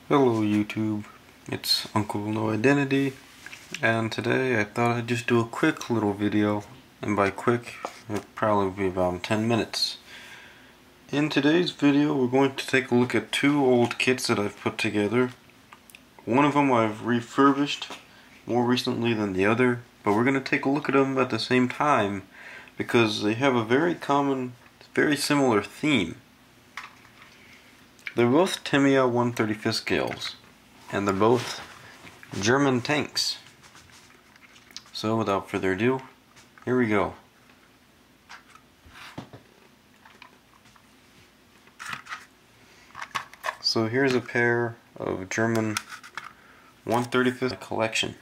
Hello YouTube, it's Uncle No Identity, and today I thought I'd just do a quick little video, and by quick, it'll probably be about 10 minutes. In today's video we're going to take a look at two old kits that I've put together. One of them I've refurbished more recently than the other, but we're going to take a look at them at the same time because they have a very very similar theme. They're both Tamiya 1/35 scales, and they're both German tanks. So without further ado, here we go. So here's a pair of German 1/35 collection.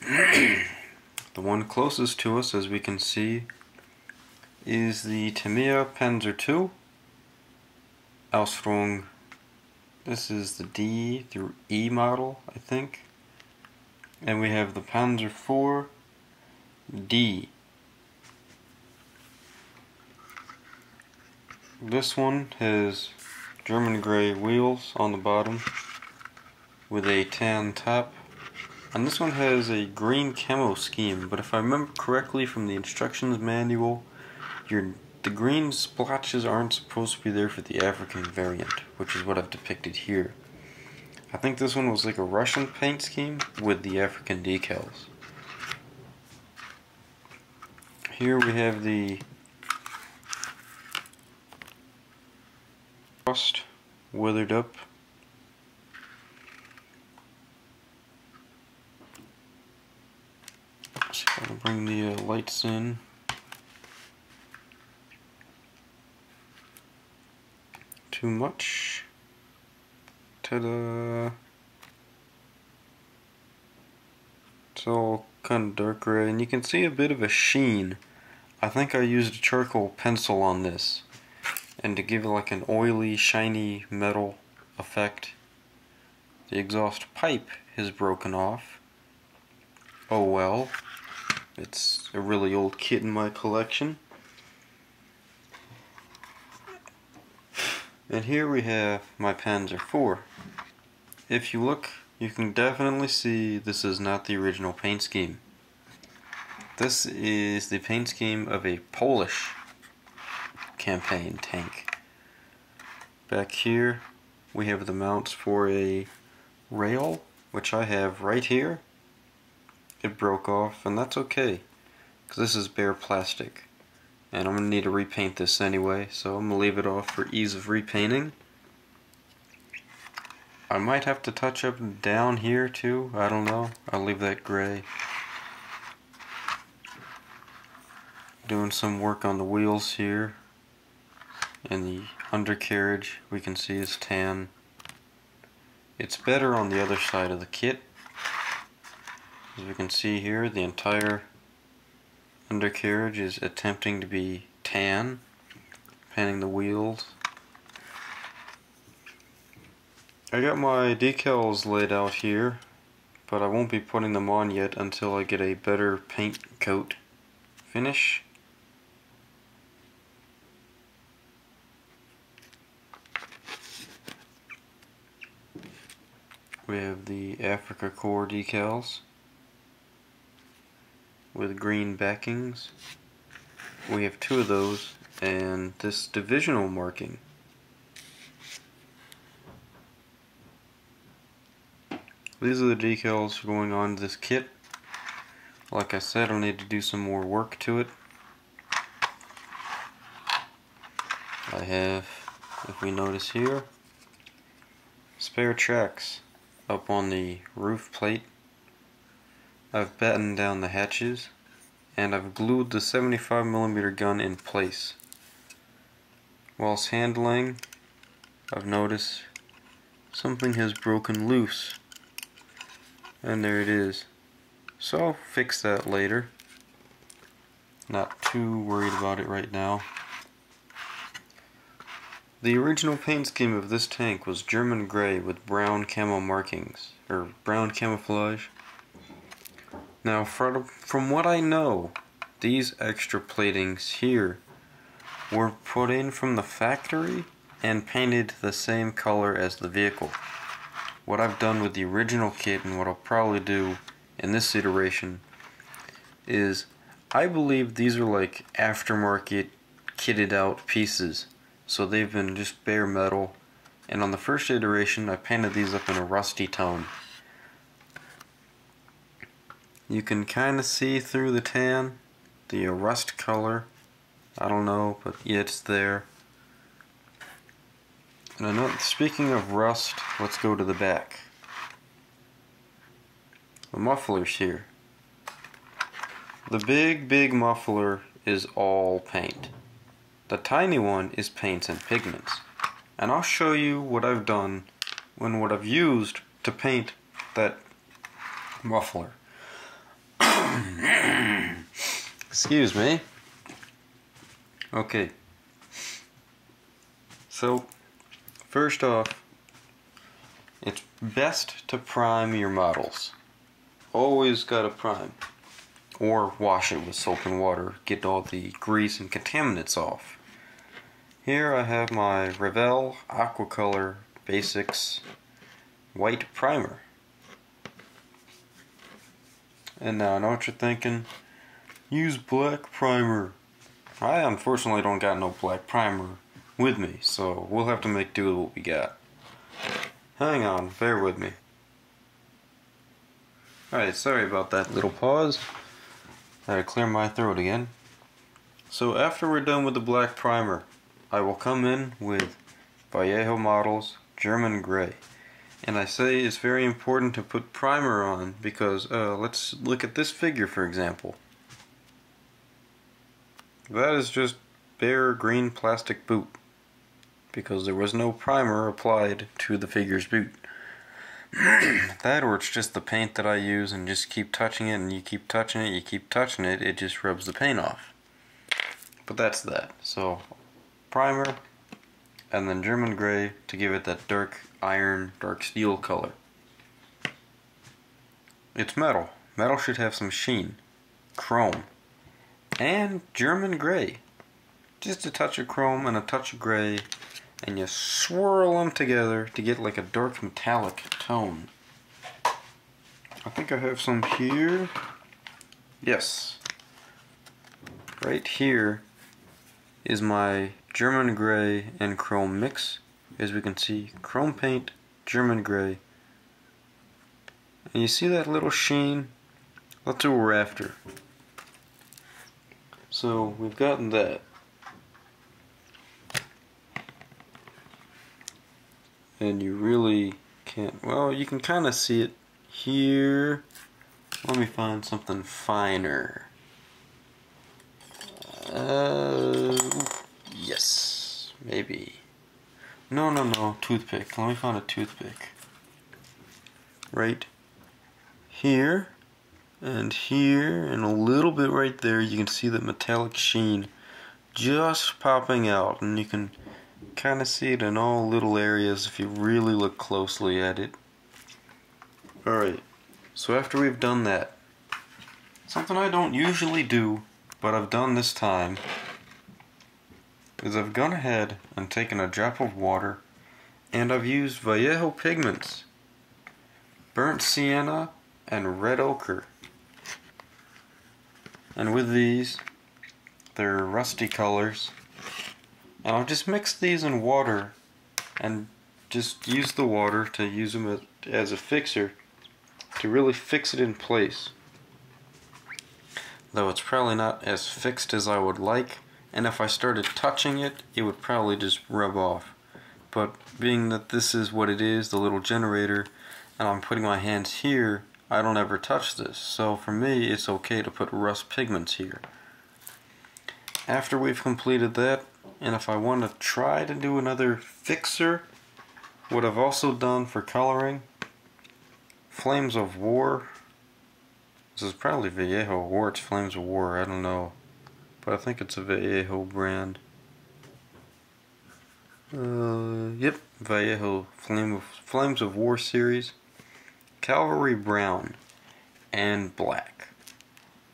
The one closest to us, as we can see, is the Tamiya Panzer II. Ausführung. This is the D through E model, I think. And we have the Panzer IV D. This one has German gray wheels on the bottom with a tan top. And this one has a green camo scheme, but if I remember correctly from the instructions manual, the green splotches aren't supposed to be there for the African variant, which is what I've depicted here. I think this one was like a Russian paint scheme with the African decals. Here we have the rust withered up. So I'll bring the lights in. Too much. Ta-da! It's all kind of dark gray, and you can see a bit of a sheen. I think I used a charcoal pencil on this, and to give it like an oily, shiny metal effect. The exhaust pipe has broken off. Oh well. It's a really old kit in my collection. And here we have my Panzer IV. If you look, you can definitely see this is not the original paint scheme. This is the paint scheme of a Polish campaign tank. Back here we have the mounts for a rail, which I have right here. It broke off, and that's okay, because this is bare plastic. And I'm going to need to repaint this anyway, so I'm going to leave it off for ease of repainting. I might have to touch up down here too, I don't know. I'll leave that gray. Doing some work on the wheels here. And the undercarriage we can see is tan. It's better on the other side of the kit. As we can see here, the entire undercarriage is attempting to be tan, painting the wheels. I got my decals laid out here, but I won't be putting them on yet until I get a better paint coat finish. We have the Africa Corps decals with green backings. We have two of those, and this divisional marking. These are the decals going on this kit. Like I said, I'll need to do some more work to it. I have, if we notice here, spare tracks up on the roof plate. I've battened down the hatches, and I've glued the 75mm gun in place. Whilst handling, I've noticed something has broken loose, and there it is. So I'll fix that later. Not too worried about it right now. The original paint scheme of this tank was German gray with brown camo markings, or brown camouflage. Now, from what I know, these extra platings here were put in from the factory and painted the same color as the vehicle. What I've done with the original kit and what I'll probably do in this iteration is I believe these are like aftermarket kitted out pieces, so they've been just bare metal, and on the first iteration I painted these up in a rusty tone. You can kind of see through the tan, the rust color. I don't know, but yeah, it's there. And I know, speaking of rust, let's go to the back. The muffler's here. The big muffler is all paint. The tiny one is paints and pigments. And I'll show you what I've done when what I've used to paint that muffler. Excuse me. Okay. So, first off, it's best to prime your models. Always gotta prime. Or wash it with soap and water. Get all the grease and contaminants off. Here I have my Revell Aquacolor Basics White Primer. And now I know what you're thinking. Use black primer. I unfortunately don't got no black primer with me, so we'll have to make do with what we got. Hang on, bear with me. Alright, sorry about that little pause. I had to clear my throat again. So after we're done with the black primer, I will come in with Vallejo Models German Gray. And I say it's very important to put primer on because let's look at this figure, for example. That is just bare green plastic boot because there was no primer applied to the figure's boot. That, or it's just the paint that I use and just keep touching it, and you keep touching it, you keep touching it, it just rubs the paint off. But that's that. So primer and then German Gray to give it that dark iron, dark steel color. It's metal. Metal should have some sheen. Chrome. And German Gray. Just a touch of chrome and a touch of gray, and you swirl them together to get like a dark metallic tone. I think I have some here. Yes. Right here is my German Gray and chrome mix. As we can see, chrome paint, German Gray. And you see that little sheen? That's what we're after. So we've gotten that. And you really can't, well, you can kind of see it here. Let me find something finer. Yes, maybe. No, toothpick. Let me find a toothpick. Right here, and a little bit right there, you can see the metallic sheen just popping out, and you can kind of see it in all little areas if you really look closely at it. Alright, so after we've done that, something I don't usually do, but I've done this time, is I've gone ahead and taken a drop of water and I've used Vallejo pigments, burnt sienna and red ochre. And with these, they're rusty colors, and I'll just mix these in water and just use the water to use them as a fixer to really fix it in place. Though it's probably not as fixed as I would like, and if I started touching it, it would probably just rub off. But being that this is what it is, the little generator, and I'm putting my hands here, I don't ever touch this. So for me, it's okay to put rust pigments here. After we've completed that, and if I want to try to do another fixer, what I've also done for coloring, Flames of War. This is probably Vallejo, or it's Flames of War, I don't know. But I think it's a Vallejo brand. Yep, Vallejo Flames of War series. Cavalry Brown and Black.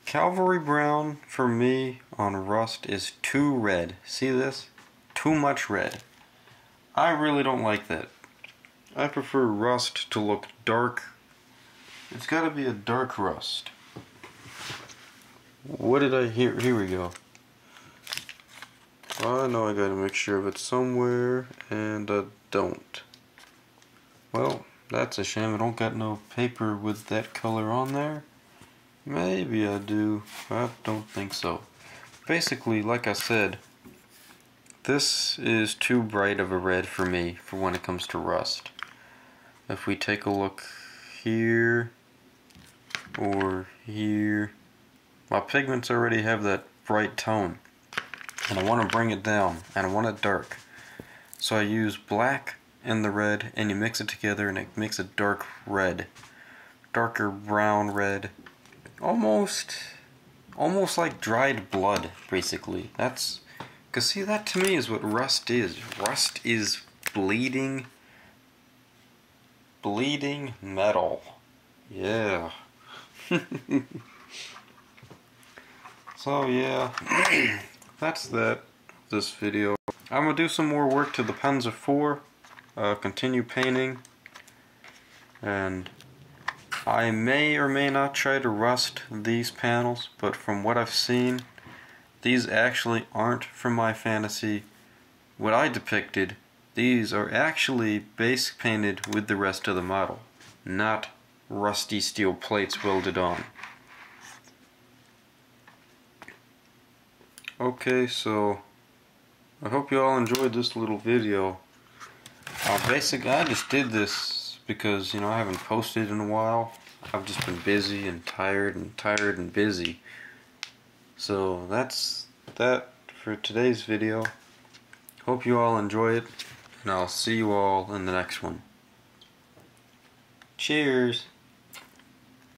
Cavalry Brown for me on rust is too red. See this? Too much red. I really don't like that. I prefer rust to look dark. It's gotta be a dark rust. What did I hear? Here we go. I know I got a mixture of it somewhere, and I don't. Well, that's a shame. I don't got no paper with that color on there. Maybe I do. I don't think so. Basically, like I said, this is too bright of a red for me for when it comes to rust. If we take a look here or here, my pigments already have that bright tone, and I want to bring it down, and I want it dark. So I use black and the red, and you mix it together and it makes a dark red. Darker brown red. Almost like dried blood, basically. That's, cause see, that to me is what rust is. Rust is bleeding metal. Yeah. So yeah, that's this video. I'm gonna do some more work to the Panzer IV, continue painting, and I may or may not try to rust these panels, but from what I've seen, these actually aren't from my fantasy. What I depicted, these are actually base painted with the rest of the model, not rusty steel plates welded on. Okay, so I hope you all enjoyed this little video. Basically, I just did this because, you know, I haven't posted in a while. I've just been busy and tired and busy. So that's that for today's video. Hope you all enjoy it, and I'll see you all in the next one. Cheers!